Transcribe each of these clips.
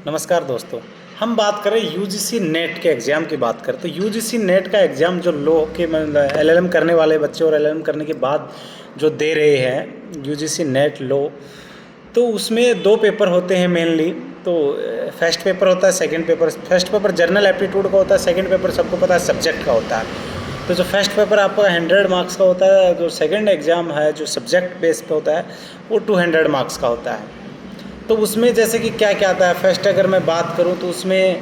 नमस्कार दोस्तों। हम बात करें यूजीसी नेट के एग्ज़ाम की बात करें तो यूजीसी नेट का एग्ज़ाम जो लो के मतलब एलएलएम करने वाले बच्चे और एलएलएम करने के बाद जो दे रहे हैं यूजीसी नेट लो, तो उसमें दो पेपर होते हैं मेनली। तो फर्स्ट पेपर होता है, second paper. First paper general aptitude का होता है, सेकंड पेपर सबको पता है सब्जेक्ट का होता है। तो जो फर्स्ट पेपर आपका 100 मार्क्स का होता है, जो सेकंड एग्ज़ाम है जो सब्जेक्ट बेस पे होता है वो 200 मार्क्स का होता है। तो उसमें जैसे कि क्या क्या आता है, फर्स्ट अगर मैं बात करूं तो उसमें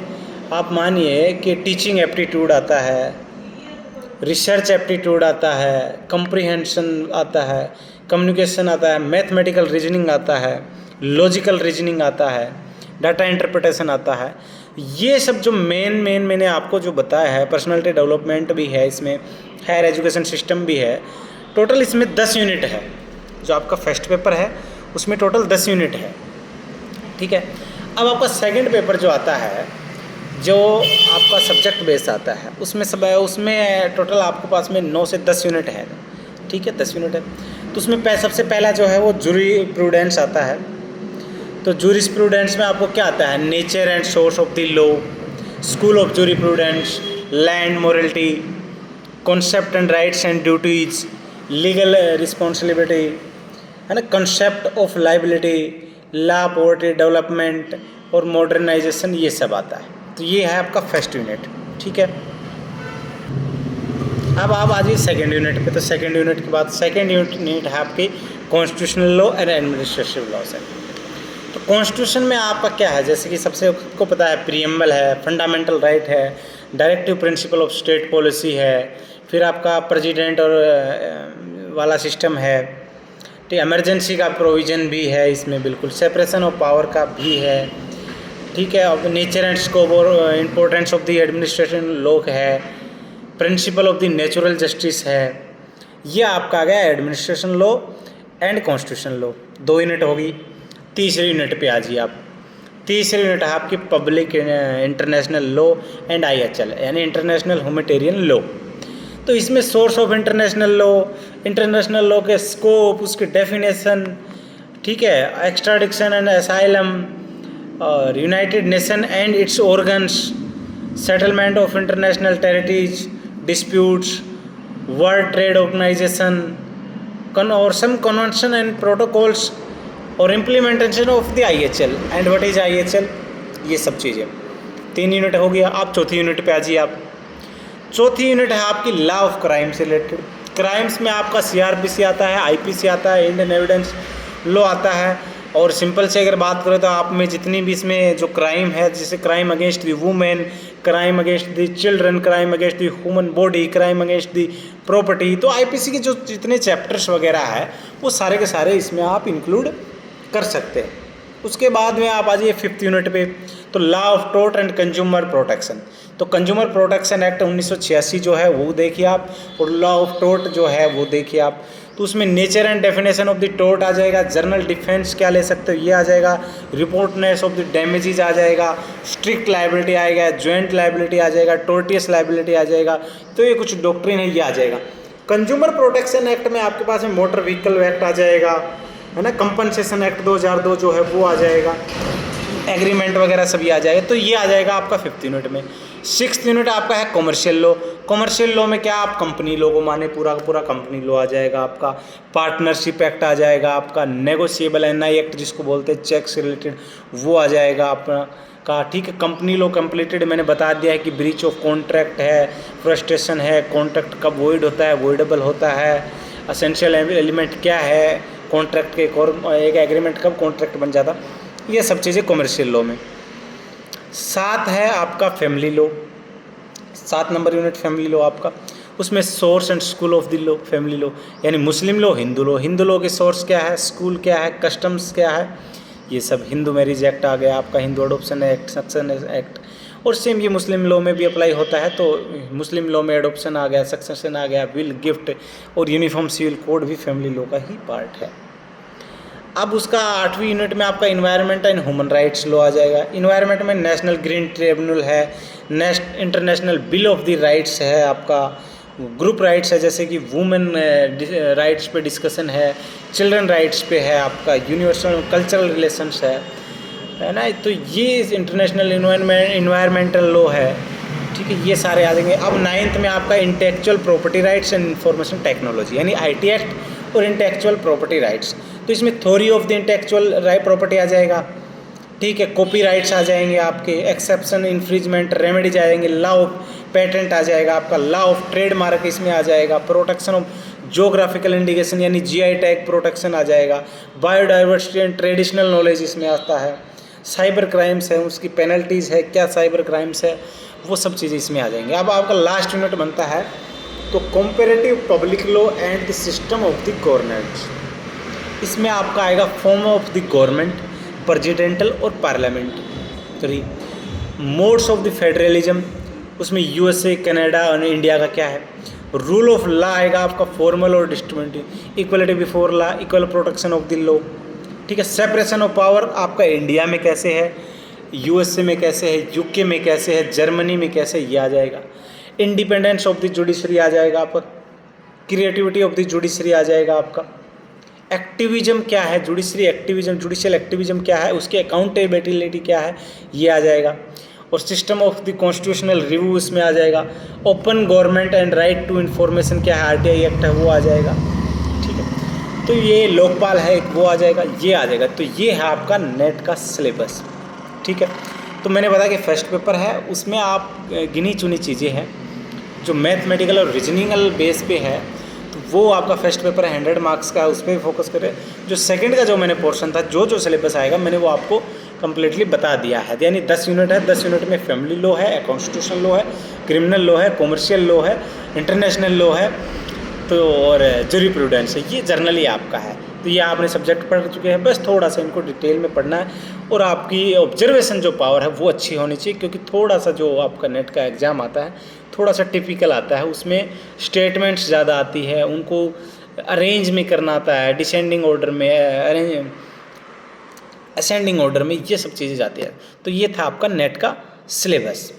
आप मानिए कि टीचिंग एप्टीट्यूड आता है, रिसर्च एप्टीट्यूड आता है, कंप्रीहेंशन आता है, कम्युनिकेशन आता है, मैथमेटिकल रीजनिंग आता है, लॉजिकल रीजनिंग आता है, डाटा इंटरप्रिटेशन आता है। ये सब जो मेन मैंने आपको जो बताया है, पर्सनालिटी डेवलपमेंट भी है इसमें, हायर एजुकेशन सिस्टम भी है। टोटल इसमें 10 यूनिट है। जो आपका फर्स्ट पेपर है उसमें टोटल 10 यूनिट है, ठीक है। अब आपका सेकंड पेपर जो आता है, जो आपका सब्जेक्ट बेस आता है, उसमें टोटल आपके पास में 9 से 10 यूनिट है, ठीक है, 10 यूनिट है। तो उसमें सबसे पहला जो है वो जूरिस्प्रूडेंस आता है। तो जूरिस्प्रूडेंस में आपको क्या आता है, nature and source of the law, school of jurisprudence, land morality, concept and rights and duties, legal responsibility, है ना, concept of liability, law, poverty development और मॉडर्नाइजेशन, ये सब आता है। तो ये है आपका फर्स्ट यूनिट, ठीक है। अब आप आ जाइए सेकेंड यूनिट पे। तो सेकेंड यूनिट के बाद सेकेंड यूनिट है आपकी constitutional law and administrative law से। तो कॉन्स्टिट्यूशन में आपका क्या है, जैसे कि सबसे को पता है प्रीएम्बल है, फंडामेंटल राइट है, directive principle of state policy है, फिर आपका प्रेसिडेंट और वाला सिस्टम है, तो इमरजेंसी का प्रोविज़न भी है इसमें, बिल्कुल सेपरेशन ऑफ पावर का भी है, ठीक है। अब नेचर एंड स्कोप और importance of the administration law है, principle of the natural justice है। ये आपका आ गया administration law and constitution law. 2 unit होगी। तीसरी यूनिट पे आ जाइए आप। तीसरी यूनिट है आपकी public international law and IHL यानी इंटरनेशनल ह्यूमैनिटेरियन लॉ। तो इसमें सोर्स ऑफ इंटरनेशनल लॉ के स्कोप, उसकी डेफिनेशन, ठीक है, एक्स्ट्राडिक्शन एंड असाइलम, और united nation and its organs, settlement of international territories disputes, world trade organisation और सम कन्वेंशन एंड प्रोटोकॉल्स और implementation of the IHL and what is IHL, ये सब चीज़ें। 3 यूनिट हो गया। आप चौथी यूनिट पे आ जाइए आप। चौथी यूनिट है आपकी लॉ ऑफ क्राइम से रिलेटेड। क्राइम्स में आपका CRPC आता है, IPC आता है, इंडियन एविडेंस लॉ आता है। और सिंपल से अगर बात करें तो आप में जितनी भी इसमें जो क्राइम है, जैसे crime against the women, crime against the children, crime against the human body, crime against the property, तो IPC के जो जितने चैप्टर्स वगैरह है वो सारे के सारे इसमें आप इंक्लूड कर सकते हैं। उसके बाद में आप आ जाइए 5th यूनिट पे। तो law of tort and consumer protection. तो कंज्यूमर प्रोटेक्शन एक्ट 1986 जो है वो देखिए आप, और लॉ ऑफ टोर्ट जो है वो देखिए आप। तो उसमें nature and definition of the tort आ जाएगा, जर्नल डिफेंस क्या ले सकते हो ये आ जाएगा, रिपोर्टनेस ऑफ द डैमेजेस आ जाएगा, स्ट्रिक्ट लाइबिलिटी आएगा, ज्वाइंट लाइबिलिटी आ जाएगा, टोर्टियस लाइबिलिटी आ जाएगा। तो ये कुछ डॉक्ट्रिन है, ये आ जाएगा। कंज्यूमर प्रोटेक्शन एक्ट में आपके पास में मोटर व्हीकल एक्ट आ जाएगा, है ना, कंपनसेशन एक्ट 2002 जो है वो आ जाएगा, एग्रीमेंट वगैरह सभी आ जाएगा। तो ये आ जाएगा आपका 5th यूनिट में। 6th यूनिट आपका है कॉमर्शियल लॉ। कॉमर्शियल लॉ में क्या, आप कंपनी लॉ को माने, पूरा का पूरा कंपनी लॉ आ जाएगा आपका। पार्टनरशिप एक्ट आ जाएगा आपका, नेगोशिएबल NI एक्ट जिसको बोलते हैं चेक से रिलेटेड, वो आ जाएगा आपका का, ठीक है। कंपनी लॉ कंप्लीटेड मैंने बता दिया है कि ब्रीच ऑफ कॉन्ट्रैक्ट है, फ्रस्ट्रेशन है, कॉन्ट्रैक्ट कब वॉइड होता है, वॉइडेबल होता है, असेंशियल एलिमेंट क्या है कॉन्ट्रैक्ट के, एक एग्रीमेंट कब कॉन्ट्रैक्ट बन जाता, ये सब चीज़ें कॉमर्शियल लॉ में। 7 है आपका family law. 7 number unit family law आपका। उसमें source and school of the law, family law यानी Muslim law, Hindu law. Hindu law के सोर्स क्या है, स्कूल क्या है, कस्टम्स क्या है, ये सब। हिंदू मैरिज एक्ट आ गया आपका, Hindu adoption act, succession act, और सेम ये मुस्लिम लॉ में भी अप्लाई होता है। तो मुस्लिम लॉ में एडोप्शन आ गया, सक्सेशन आ गया, विल, गिफ्ट और यूनिफॉर्म सिविल कोड भी फैमिली लॉ का ही पार्ट है। अब उसका 8वीं यूनिट में आपका environment and human rights law आ जाएगा। इन्वायरमेंट में नेशनल ग्रीन ट्रिब्यूनल है, international bill of the rights है आपका, ग्रुप राइट्स है जैसे कि वुमेन राइट्स पे डिस्कशन है, चिल्ड्रन राइट्स पे है आपका, यूनिवर्सल कल्चरल रिलेशंस है, है ना। तो ये इंटरनेशनल इन्वायरमेंटल लॉ है, ठीक है, ये सारे आ जाएंगे। अब 9th में आपका intellectual property rights and information technology यानी आईटी एक्ट और इंटेलेक्चुअल प्रॉपर्टी राइट्स। तो इसमें theory of the intellectual right property आ जाएगा, ठीक है, कॉपी राइट्स आ जाएंगे आपके, एक्सेप्शन इन्फ्रिजमेंट रेमेडीज आ जाएंगे, लॉ ऑफ पेटेंट आ जाएगा आपका, लॉ ऑफ ट्रेडमार्क इसमें आ जाएगा, प्रोटेक्शन ऑफ जोग्राफिकल इंडिकेशन यानी जीआई टैग प्रोटेक्शन आ जाएगा, बायोडाइवर्सिटी एंड ट्रेडिशनल नॉलेज इसमें आता है, साइबर क्राइम्स है उसकी पेनल्टीज़ है, क्या साइबर क्राइम्स है, वो सब चीज़ें इसमें आ जाएंगी। अब आपका लास्ट यूनिट बनता है तो comparative public law and the system of the government. इसमें आपका आएगा form of the government, presidential और parliamentary, modes of the federalism, उसमें यूएसए कनाडा और इंडिया का क्या है, रूल ऑफ लॉ आएगा आपका फॉर्मल और distributive, equality before law, equal protection of the law, ठीक है, सेपरेशन ऑफ पावर आपका इंडिया में कैसे है, यूएसए में कैसे है, यूके में कैसे है, जर्मनी में कैसे है, ये आ जाएगा, इंडिपेंडेंस ऑफ द जुडिशरी आ जाएगा आपका, क्रिएटिविटी ऑफ द जुडिशरी आ जाएगा आपका, एक्टिविज्म क्या है, जुडिशरी एक्टिविज्म, जुडिशियल एक्टिविज्म क्या है, उसकी अकाउंटेबिलिटी क्या है, ये आ जाएगा, और system of the constitutional review इसमें आ जाएगा, open government and right to information क्या है, आरटीआई एक्ट है वो आ जाएगा, ठीक है। तो ये लोकपाल है एक वो आ जाएगा, ये आ जाएगा। तो ये है आपका नेट का सिलेबस, ठीक है। तो मैंने बताया कि फर्स्ट पेपर है, उसमें आप गिनी चुनी चीज़ें हैं जो मैथमेटिकल और रीजनिंगल बेस पे है, तो वो आपका फर्स्ट पेपर है 100 मार्क्स का, उस पर भी फोकस करें। जो सेकंड का जो मैंने पोर्शन था, जो सिलेबस आएगा मैंने वो आपको कम्प्लीटली बता दिया है, यानी 10 यूनिट है, 10 यूनिट में फैमिली लॉ है, कॉन्स्टिट्यूशनल लॉ है, क्रिमिनल लॉ है, कॉमर्शियल लॉ है, इंटरनेशनल लॉ है, तो और जूरिप्रूडेंस है, ये जर्नली आपका है। तो ये आपने सब्जेक्ट पढ़ चुके हैं, बस थोड़ा सा इनको डिटेल में पढ़ना है, और आपकी ऑब्जर्वेशन जो पावर है वो अच्छी होनी चाहिए, क्योंकि थोड़ा सा जो आपका नेट का एग्ज़ाम आता है थोड़ा सा टिपिकल आता है, उसमें स्टेटमेंट्स ज़्यादा आती है, उनको अरेंज में करना आता है, डिसेंडिंग ऑर्डर में, असेंडिंग ऑर्डर में, ये सब चीज़ें जाती है। तो ये था आपका नेट का सिलेबस।